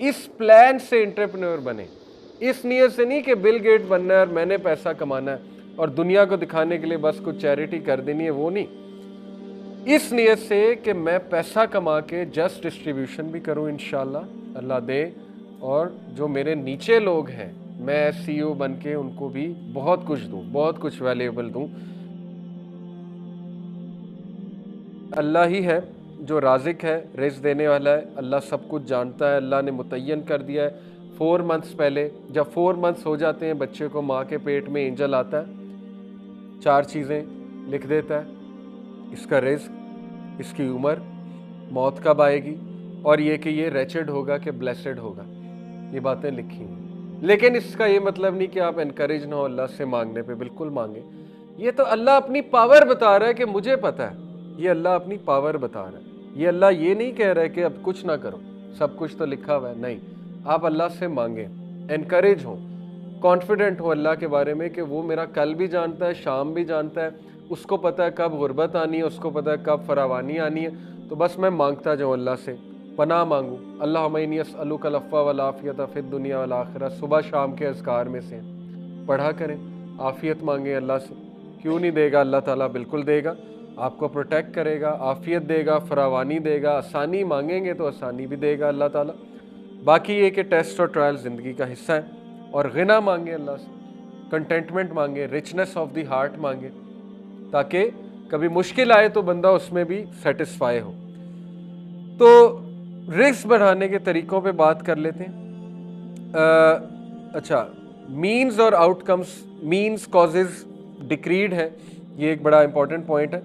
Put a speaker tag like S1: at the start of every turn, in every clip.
S1: इस प्लान से एंटरप्रेन्योर बने, इस नीयत से नहीं कि बिल गेट बनना है और मैंने पैसा कमाना है और दुनिया को दिखाने के लिए बस कुछ चैरिटी कर देनी है, वो नहीं। इस नीयत से कि मैं पैसा कमा के जस्ट डिस्ट्रीब्यूशन भी करूं इंशाल्लाह अल्लाह दे, और जो मेरे नीचे लोग हैं मैं CEO बन के उनको भी बहुत कुछ दूं, बहुत कुछ वैल्यूएबल दूं। अल्लाह ही है जो राज़िक है, रिज़्क़ देने वाला है, अल्लाह सब कुछ जानता है। अल्लाह ने मुतय्यन कर दिया है 4 मंथ्स पहले, जब 4 मंथ्स हो जाते हैं बच्चे को माँ के पेट में एंजल आता है, 4 चीज़ें लिख देता है, इसका रिज़्क़, इसकी उम्र, मौत कब आएगी, और ये कि ये रेचेड होगा कि ब्लेसेड होगा, ये बातें लिखी हैं। लेकिन इसका ये मतलब नहीं कि आप एनकरेज ना हो अल्लाह से मांगने पे, बिल्कुल मांगे। ये तो अल्लाह अपनी पावर बता रहा है कि मुझे पता है, ये अल्लाह अपनी पावर बता रहा है। ये अल्लाह ये नहीं कह रहा है कि अब कुछ ना करो, सब कुछ तो लिखा हुआ है, नहीं। आप अल्लाह से मांगे, एनकरेज हो, कॉन्फिडेंट हो अल्लाह के बारे में कि वो मेरा कल भी जानता है, शाम भी जानता है, उसको पता है कब गुर्बत आनी है, उसको पता है कब फरावानी आनी है। तो बस मैं मांगता जाऊँ अल्लाह से, पनाह मांगूँ। अल्लाहुम्मा इन्नी अस्अलुकल अफ़्वा वल आफ़ियत फ़िद दुनिया वल आखिरह, सुबह शाम के अज़कार में से पढ़ा करें। आफ़ियत मांगे अल्लाह से, क्यों नहीं देगा अल्लाह ताला, बिल्कुल देगा, आपको प्रोटेक्ट करेगा, आफ़ियत देगा, फरावानी देगा। आसानी मांगेंगे तो आसानी भी देगा अल्लाह ताला। बाकी ये कि टेस्ट और ट्रायल ज़िंदगी का हिस्सा है। और गिना मांगे अल्लाह से, कंटेंटमेंट मांगे, रिचनेस ऑफ द हार्ट मांगे, ताकि कभी मुश्किल आए तो बंदा उसमें भी सेटिस्फाई हो। तो रिस्क बढ़ाने के तरीक़ों पे बात कर लेते हैं। अच्छा, मीन्स और आउटकम्स, मीन्स कॉजेज़ डिक्रीड है, ये एक बड़ा इंपॉर्टेंट पॉइंट है।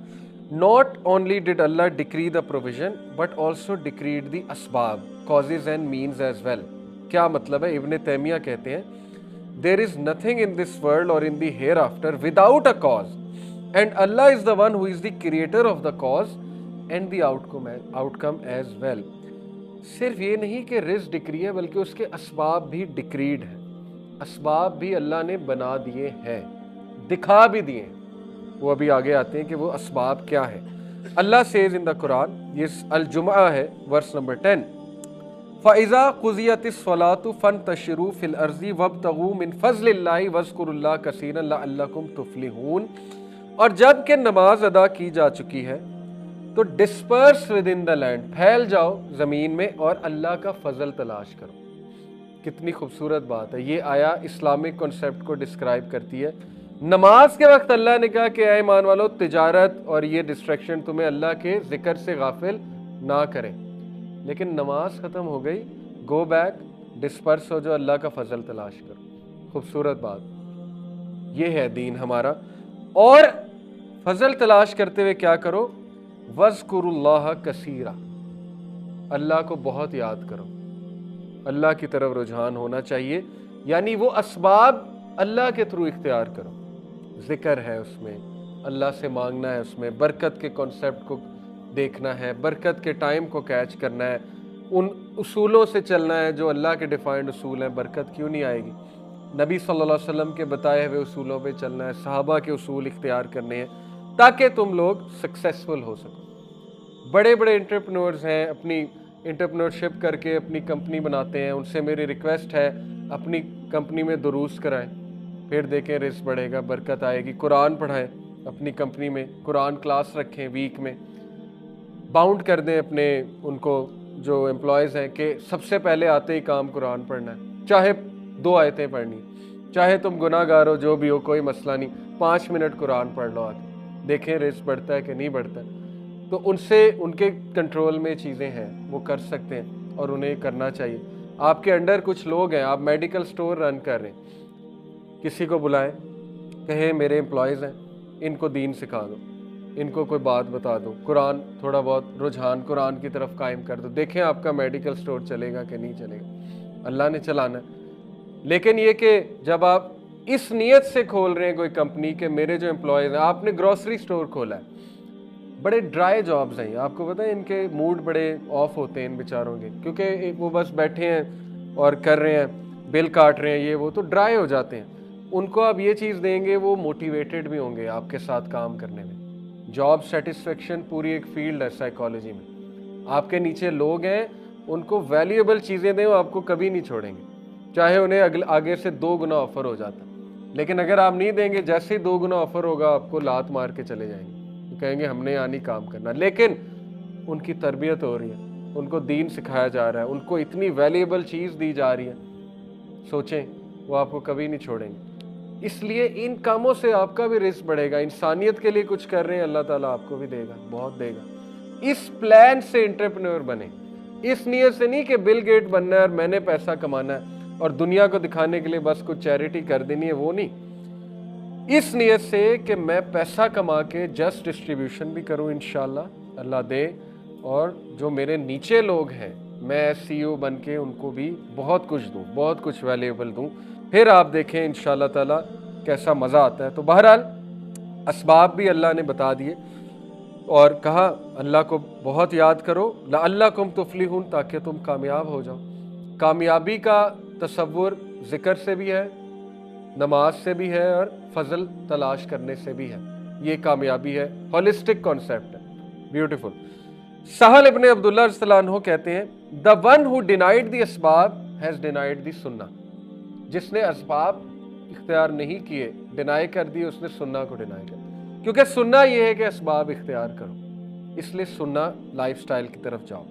S1: Not only did Allah decree the provision but also decreed the असबाब, causes and means as well. क्या मतलब है? इब्न तैमिया कहते हैं there is nothing in this world or in the hereafter without a cause, and Allah is the one who is the creator of the cause and the outcome as well. सिर्फ ये नहीं कि रिज़्क़ decree है, बल्कि उसके असबाब भी decreed है। असबाब भी अल्लाह ने बना दिए हैं, दिखा भी दिए हैं, वो अभी आगे आते हैं कि वो असबाब क्या है। Allah says in the Quran, ये अल-जुमआ है, वर्स नंबर 10, फ़इज़ा क़ुज़ियतिस सलातु फ़ंतशिरू फ़िल अर्ज़ि वब्तगू मिन फ़ज़लिल्लाहि वज़्कुरुल्लाह कसीरन लअल्लकुम तुफ़्लिहून। और जब कि नमाज अदा की जा चुकी है तो disperse with in the land, फैल जाओ ज़मीन में और अल्लाह का फ़ज़ल तलाश करो। कितनी खूबसूरत बात है। ये आया इस्लामिक कॉन्सेप्ट को डिस्क्राइब करती है। नमाज के वक्त अल्लाह ने कहा कि ऐ ईमान वालो, तिजारत और ये डिस्ट्रैक्शन तुम्हें अल्लाह के ज़िक्र से गाफिल ना करें। लेकिन नमाज ख़त्म हो गई, गो बैक, डिस्पर्स हो जाओ, अल्लाह का फ़ज़ल तलाश करो। खूबसूरत बात, ये है दीन हमारा। और फ़ज़ल तलाश करते हुए क्या करो? वज़्कुरुल्लाह कसीरा, अल्लाह को बहुत याद करो, अल्लाह की तरफ रुझान होना चाहिए। यानी वो असबाब अल्लाह के थ्रू इख्तियार करो। ज़िक्र है उसमें, अल्लाह से मांगना है, उसमें बरकत के कॉन्सेप्ट को देखना है, बरकत के टाइम को कैच करना है, उन उसूलों से चलना है जो अल्लाह के डिफाइंड उसूल हैं। बरकत क्यों नहीं आएगी? नबी सल्लल्लाहु अलैहि वसल्लम के बताए हुए उसूलों पे चलना है, सहाबा के उसूल इख्तियार करने हैं, ताकि तुम लोग सक्सेसफुल हो सको। बड़े बड़े एंटरप्रेन्योर्स हैं, अपनी एंटरप्रेन्योरशिप करके अपनी कंपनी बनाते हैं, उनसे मेरी रिक्वेस्ट है अपनी कंपनी में दुरूस कराएं, फिर देखें रिस्क बढ़ेगा, बरकत आएगी। कुरान पढ़ाएं अपनी कंपनी में, कुरान क्लास रखें वीक में, बाउंड कर दें अपने उनको जो एम्प्लॉयज़ हैं कि सबसे पहले आते ही काम कुरान पढ़ना है, चाहे 2 आयतें पढ़नी, चाहे तुम गुनाहगार हो, जो भी हो, कोई मसला नहीं, 5 मिनट कुरान पढ़ लो आके, देखें रिस्क बढ़ता है कि नहीं बढ़ता है। तो उनसे, उनके कंट्रोल में चीज़ें हैं, वो कर सकते हैं और उन्हें करना चाहिए। आपके अंडर कुछ लोग हैं, आप मेडिकल स्टोर रन कर रहे हैं, किसी को बुलाएं, कहें मेरे एम्प्लॉयज़ हैं, इनको दीन सिखा दो, इनको कोई बात बता दो, कुरान, थोड़ा बहुत रुझान कुरान की तरफ कायम कर दो, देखें आपका मेडिकल स्टोर चलेगा कि नहीं चलेगा। अल्लाह ने चलाना है। लेकिन ये कि जब आप इस नीयत से खोल रहे हैं कोई कंपनी के मेरे जो एम्प्लॉयज़ हैं, आपने ग्रॉसरी स्टोर खोला है, बड़े ड्राई जॉब्स हैं, आपको पता है इनके मूड बड़े ऑफ होते हैं इन बेचारों के, क्योंकि वो बस बैठे हैं और कर रहे हैं, बिल काट रहे हैं, ये वो, तो ड्राई हो जाते हैं। उनको आप ये चीज़ देंगे, वो मोटिवेटेड भी होंगे आपके साथ काम करने में। जॉब सेटिस्फेक्शन पूरी एक फील्ड है साइकोलॉजी में। आपके नीचे लोग हैं, ان کو ویلیوبل چیزیں دیں، وہ آپ کو کبھی نہیں چھوڑیں گے، چاہے انہیں آگے سے 2 گنا آفر ہو جاتا. لیکن اگر آپ نہیں دیں گے، جیسے ہی 2 گنا آفر ہوگا آپ کو لات مار کے چلے جائیں گے، وہ کہیں گے ہم نے یہاں نہیں کام کرنا. لیکن ان کی تربیت ہو رہی ہے، ان کو دین سکھایا جا رہا ہے، ان کو اتنی ویلیوبل چیز دی جا رہی ہے، سوچیں وہ آپ کو کبھی نہیں چھوڑیں گے. اس لیے ان کاموں سے آپ کا بھی رزق بڑھے گا. انسانیت کے لیے کچھ کر رہے ہیں، اللہ تعالیٰ آپ کو بھی دے گا، بہت دے گا. اس پلان سے انٹرپرینور بنے، اس نیت سے نہیں کہ بل گیٹ بننا ہے اور میں نے پیسہ کمانا ہے اور دنیا کو دکھانے کے لیے بس کچھ چیریٹی کر دینی ہے، وہ نہیں. اس نیت سے کہ میں پیسہ کما کے جسٹ ڈسٹریبیوشن بھی کروں انشاءاللہ، اللہ دے، اور جو میرے نیچے لوگ ہیں میں سی او بن کے ان کو بھی بہت کچھ دوں، بہت کچھ ویلیبل دوں. پھر آپ دیکھیں انشاءاللہ تعالیٰ کیسا مزہ آتا ہے. تو بہرحال اسباب بھی اللہ نے بتا دیے اور کہا اللہ کو بہت یاد کرو، لعلکم تفلحون، تاکہ تم کامیاب ہو جاؤ. کامیابی کا تصور ذکر سے بھی ہے، نماز سے بھی ہے، اور فضل تلاش کرنے سے بھی ہے. یہ کامیابی ہے، ہولسٹک کانسیپٹ ہے. بیوٹیفل. سہل ابن عبداللہ رضی اللہ عنہ کہتے ہیں the one who denied the اسباب has denied the سنہ. جس نے اسباب اختیار نہیں کیے، ڈینائی کر دی، اس نے سنہ کو ڈینائی کر دی. کیونکہ سنہ یہ ہے کہ اسباب اختیار کرو، اس لیے سنہ لائف سٹائل کی طرف جاؤ.